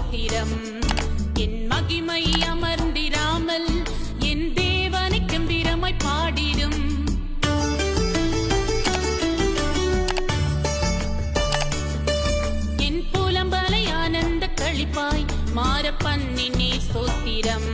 ஸ்தோத்திரம். என் மகிமை அமர்ந்திராமல் என் தேவனை கெம்பீரமாய் பாடிடும். என் புலம்பலை ஆனந்த களிப்பாய் மாற பண்ணினே ஸ்தோத்திரம்.